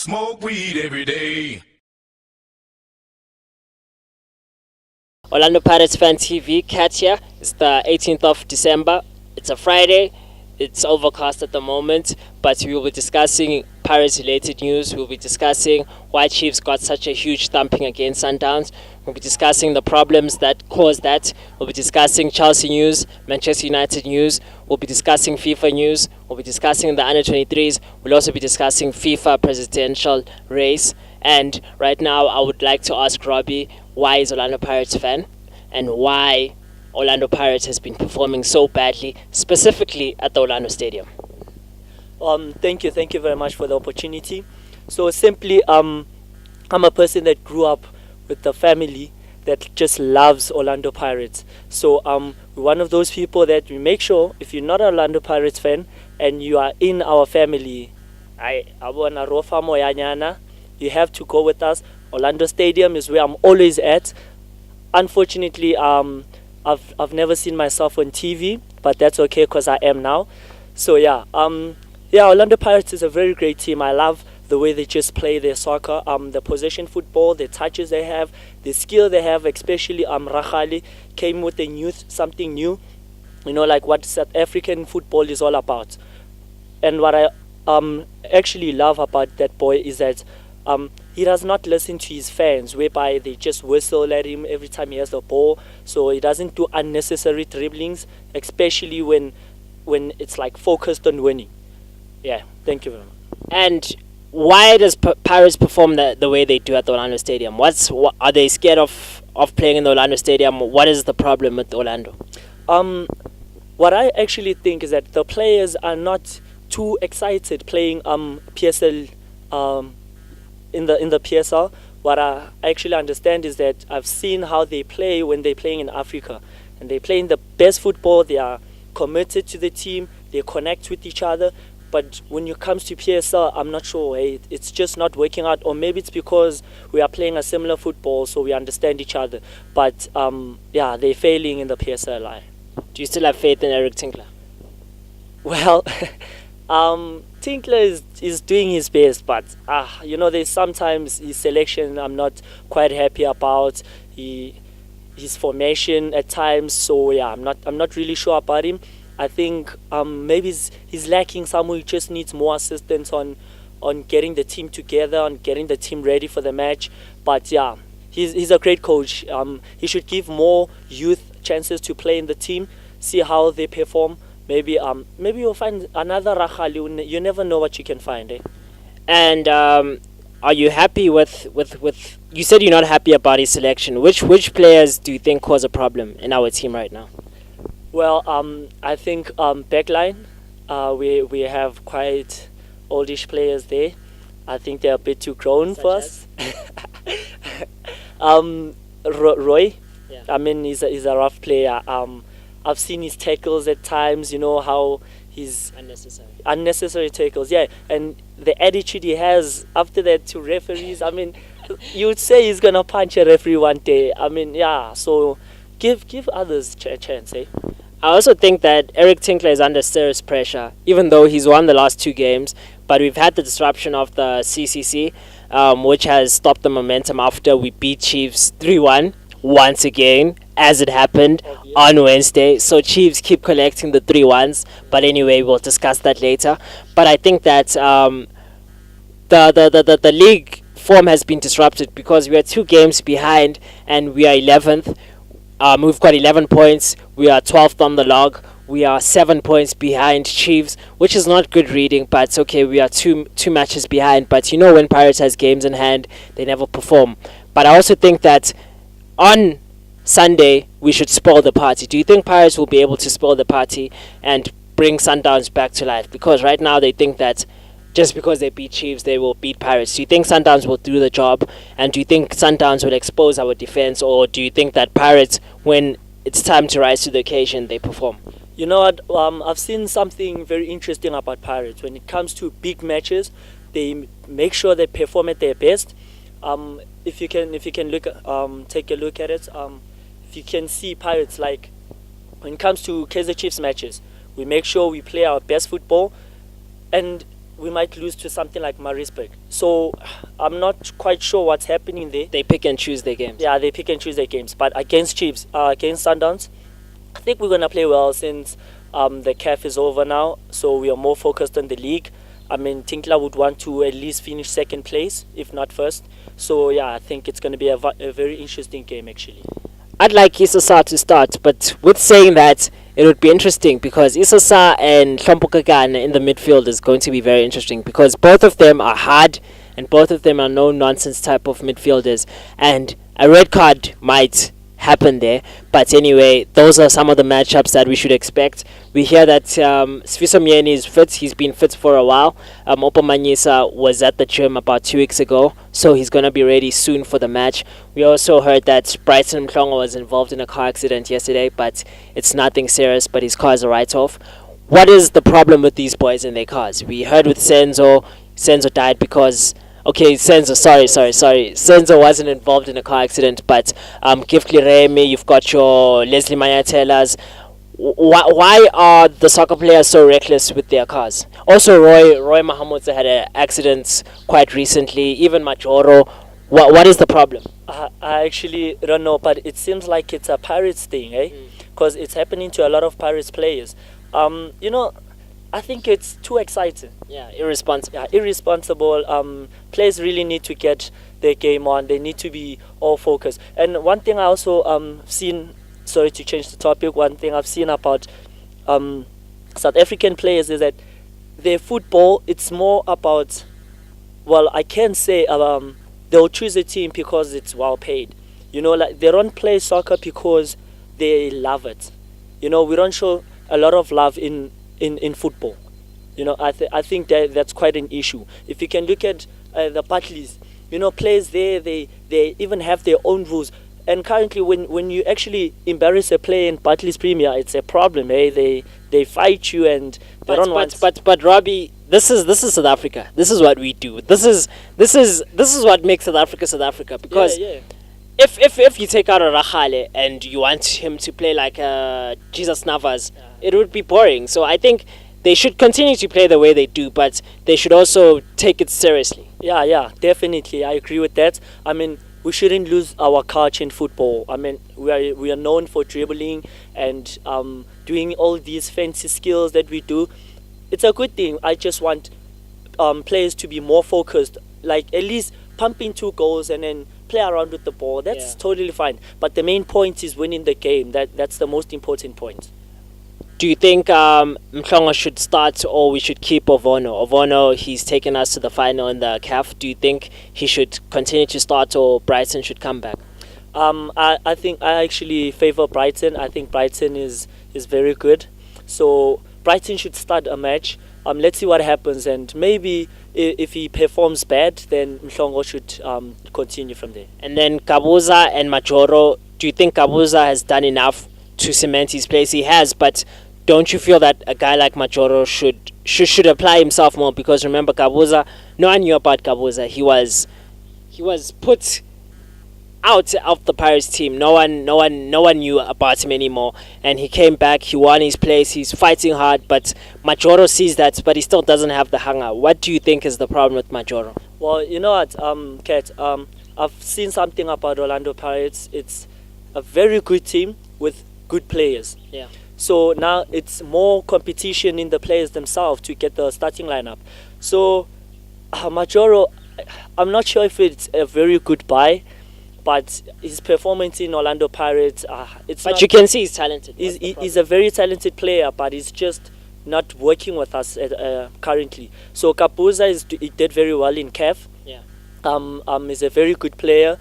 Smoke weed every day. Orlando Pirates Fan TV, Cat here. It's the 18th of December. It's a Friday. It's overcast at the moment, but we will be discussing Pirates-related news. We'll be discussing why Chiefs got such a huge thumping against Sundowns. We'll be discussing the problems that caused that. We'll be discussing Chelsea news, Manchester United news. We'll be discussing FIFA news. We'll be discussing the under-23s. We'll also be discussing FIFA presidential race. And right now, I would like to ask Robbie, why is Orlando Pirates fan, and why Orlando Pirates has been performing so badly, specifically at the Orlando Stadium. Thank you very much for the opportunity. So simply, I'm a person that grew up with a family that just loves Orlando Pirates. So we're one of those people that we make sure if you're not an Orlando Pirates fan and you are in our family, you have to go with us. Orlando Stadium is where I'm always at. Unfortunately, I've never seen myself on TV, but that's okay because I am now. So Orlando Pirates is a very great team. I love the way they just play their soccer, the possession football, the touches they have, the skill they have, especially Rachali came with something new, like what South African football is all about. And what I actually love about that boy is that he does not listen to his fans, whereby they just whistle at him every time he has the ball. So he doesn't do unnecessary dribblings, especially when it's like focused on winning. Yeah, thank you very much. And why does Pirates perform the way they do at the Orlando Stadium? Are they scared of playing in the Orlando Stadium? What is the problem with Orlando? What I actually think is that the players are not too excited playing PSL in the PSL. What I actually understand is that I've seen how they play when they're playing in Africa, and they're playing the best football. They are committed to the team. They connect with each other. But when it comes to PSL, I'm not sure. It's just not working out, or maybe it's because we are playing a similar football, so we understand each other. But they're failing in the PSL line. Do you still have faith in Eric Tinkler? Well, Tinkler is doing his best, but there's sometimes his selection I'm not quite happy about. His formation at times. So I'm not really sure about him. I think maybe he's lacking somewhere. He just needs more assistance on getting the team together, on getting the team ready for the match. But he's a great coach. He should give more youth chances to play in the team, see how they perform. Maybe you'll find another Rachali. You never know what you can find. And are you happy with? You said you're not happy about his selection. Which players do you think cause a problem in our team right now? Well, I think backline, we have quite oldish players there. I think they're a bit too grown for us. Roy, yeah. I mean, he's a rough player. I've seen his tackles at times. How he's unnecessary tackles. Yeah, and the attitude he has after that to referees. I mean, you would say he's gonna punch a referee one day. I mean, So give others a chance, eh? I also think that Eric Tinkler is under serious pressure, even though he's won the last 2 games. But we've had the disruption of the CCC, which has stopped the momentum after we beat Chiefs 3-1 once again, as it happened on Wednesday. So Chiefs keep collecting the 3-1s. But anyway, we'll discuss that later. But I think that the league form has been disrupted because we are 2 games behind and we are 11th. We've got 11 points. We are 12th on the log. We are 7 points behind Chiefs, which is not good reading, but it's okay. We are two matches behind. But when Pirates has games in hand, they never perform. But I also think that on Sunday, we should spoil the party. Do you think Pirates will be able to spoil the party and bring Sundowns back to life? Because right now they think that just because they beat Chiefs, they will beat Pirates. Do you think Sundowns will do the job? And do you think Sundowns will expose our defense? Or do you think that Pirates, when it's time to rise to the occasion, they perform? You know what? I've seen something very interesting about Pirates. When it comes to big matches, they make sure they perform at their best. If you can look, take a look at it. If you can see Pirates, like when it comes to Kaizer Chiefs matches, we make sure we play our best football. And we might lose to something like Maritzburg. So I'm not quite sure what's happening there. They pick and choose their games. Yeah, they pick and choose their games. But against Chiefs, against Sundowns, I think we're gonna play well since the CAF is over now. So we are more focused on the league. I mean, Tinkler would want to at least finish second place, if not first. So yeah, I think it's gonna be a very interesting game actually. I'd like Isasa to start, but with saying that, it would be interesting because Isasa and Hlompukakan in the midfield is going to be very interesting because both of them are hard and both of them are no-nonsense type of midfielders, and a red card might happen there. But anyway, those are some of the matchups that we should expect. We hear that Sfiso Myeni is fit. He's been fit for a while. Opa Manyisa was at the gym about 2 weeks ago, so he's going to be ready soon for the match. We also heard that Bryson Mhlongo was involved in a car accident yesterday, but it's nothing serious, but his car is a write-off. What is the problem with these boys and their cars? We heard with Senzo died because... Okay, Senzo, sorry. Senzo wasn't involved in a car accident, but Giftly Remy, you've got your Leslie Mayatelas. Why are the soccer players so reckless with their cars? Also, Roy Mahamudza had an accident quite recently, even Majoro. What is the problem? I actually don't know, but it seems like it's a Pirates thing, eh? Because it's happening to a lot of Pirates players. I think it's too exciting. Yeah, irresponsible. Yeah, irresponsible. Players really need to get their game on. They need to be all focused. And one thing I also seen, sorry to change the topic, one thing I've seen about South African players is that their football, it's more about, well, I can say they'll choose a team because it's well paid. Like they don't play soccer because they love it. We don't show a lot of love in football. I think that's quite an issue. If you can look at the Bartleys, players there, they even have their own rules. And currently, when you actually embarrass a player in Bartleys Premier, it's a problem. They fight you and they don't want. But Robbie, this is South Africa. This is what we do. This is what makes South Africa. Because if you take out a Rachale and you want him to play like Jesus Navas, it would be boring. So I think they should continue to play the way they do, but they should also take it seriously. Yeah, definitely. I agree with that. I mean, we shouldn't lose our culture in football. I mean, we are known for dribbling and doing all these fancy skills that we do. It's a good thing. I just want players to be more focused, like at least pumping 2 goals and then play around with the ball. That's totally fine. But the main point is winning the game. That's the most important point. Do you think Mhlongo should start or we should keep Ovono? Ovono, he's taken us to the final in the CAF. Do you think he should continue to start or Brighton should come back? I think I actually favor Brighton. I think Brighton is very good. So Brighton should start a match. Let's see what happens, and maybe if he performs bad, then Mhlongo should continue from there. And then Kabuza and Majoro, do you think Kabuza has done enough to cement his place? He has, but don't you feel that a guy like Majoro should apply himself more? Because remember, Kabuza, no one knew about Kabuza. He was put out of the Pirates team. No one knew about him anymore, and he came back. He won his place. He's fighting hard, but Majoro sees that, but he still doesn't have the hunger. What do you think is the problem with Majoro? Well, you know what, Kat, I've seen something about Orlando Pirates. It's a very good team with good players. Yeah. So now it's more competition in the players themselves to get the starting lineup. So Majoro, I'm not sure if it's a very good buy, but his performance in Orlando Pirates, it's. But you can see he's talented. He's a very talented player, but he's just not working with us currently. So Kabuza he did very well in CAF. Yeah. He's a very good player.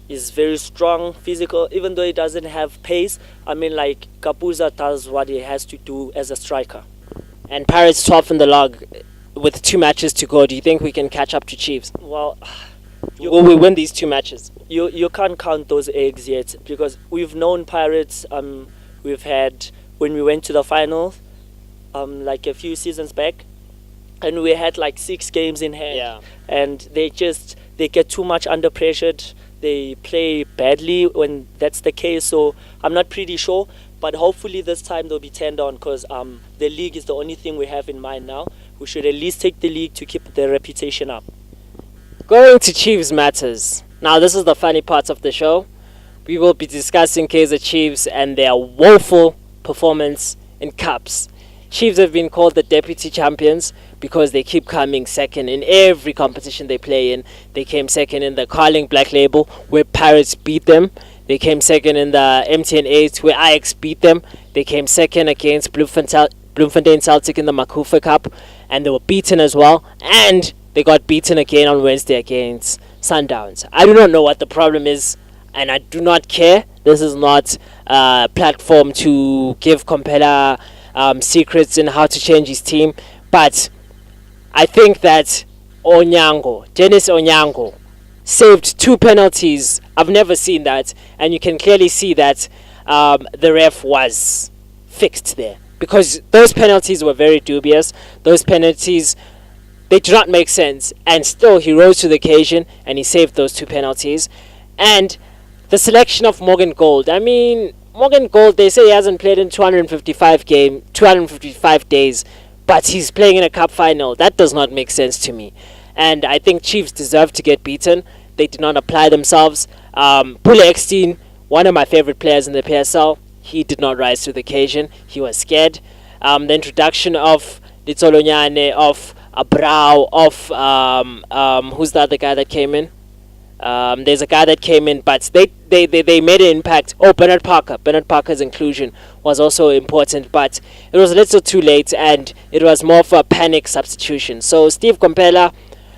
He's very strong, physical, even though he doesn't have pace. I mean, like, Kabuza does what he has to do as a striker. And Pirates 12th in the log with 2 matches to go. Do you think we can catch up to Chiefs? Well, will we win these 2 matches? You can't count those eggs yet, because we've known Pirates. We've had, when we went to the finals, like a few seasons back, and we had like 6 games in hand. Yeah. And they get too much under pressure. They play badly when that's the case, so I'm not pretty sure. But hopefully this time they'll be turned on, because the league is the only thing we have in mind now. who should at least take the league to keep their reputation up. Going to Chiefs matters. Now, this is the funny part of the show. We will be discussing Kaizer Chiefs and their woeful performance in cups. Chiefs have been called the deputy champions because they keep coming second in every competition they play in. They came second in the Carling Black Label, where Pirates beat them. They came second in the MTN 8, where Ajax beat them. They came second against Bloemfontein Celtic in the Makufa Cup, and they were beaten as well. And they got beaten again on Wednesday against Sundows. I do not know what the problem is, and I do not care. This is not a platform to give Compella secrets in how to change his team. But I think that Dennis Onyango, saved 2 penalties. I've never seen that. And you can clearly see that the ref was fixed there. Because those penalties were very dubious. Those penalties, they do not make sense. And still, he rose to the occasion and he saved those 2 penalties. And the selection of Morgan Gold. I mean, Morgan Gold, they say he hasn't played in 255 days, but he's playing in a cup final. That does not make sense to me. And I think Chiefs deserve to get beaten. They did not apply themselves. Pule Eckstein, one of my favorite players in the PSL, he did not rise to the occasion. He was scared. The introduction of Litsolonyane, of Abrao, of who's the other guy that came in? There's a guy that came in, but they made an impact. Oh, Bernard Parker. Bernard Parker's inclusion was also important, but it was a little too late, and it was more of a panic substitution. So Steve Compella,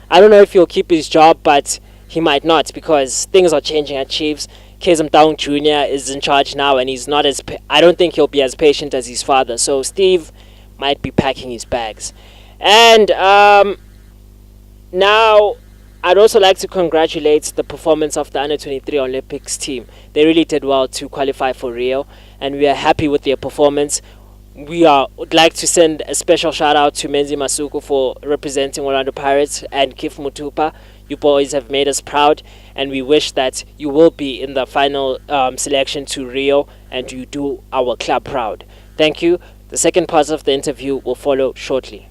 I don't know if he'll keep his job, but he might not, because things are changing at Chiefs. Kezem Taung Jr. is in charge now, and he's not as I don't think he'll be as patient as his father. So Steve might be packing his bags. And now I'd also like to congratulate the performance of the Under-23 Olympics team. They really did well to qualify for Rio, and we are happy with their performance. Would like to send a special shout out to Menzi Masuku for representing Orlando Pirates, and Kif Mutupa. You boys have made us proud, and we wish that you will be in the final selection to Rio, and you do our club proud. Thank you. The second part of the interview will follow shortly.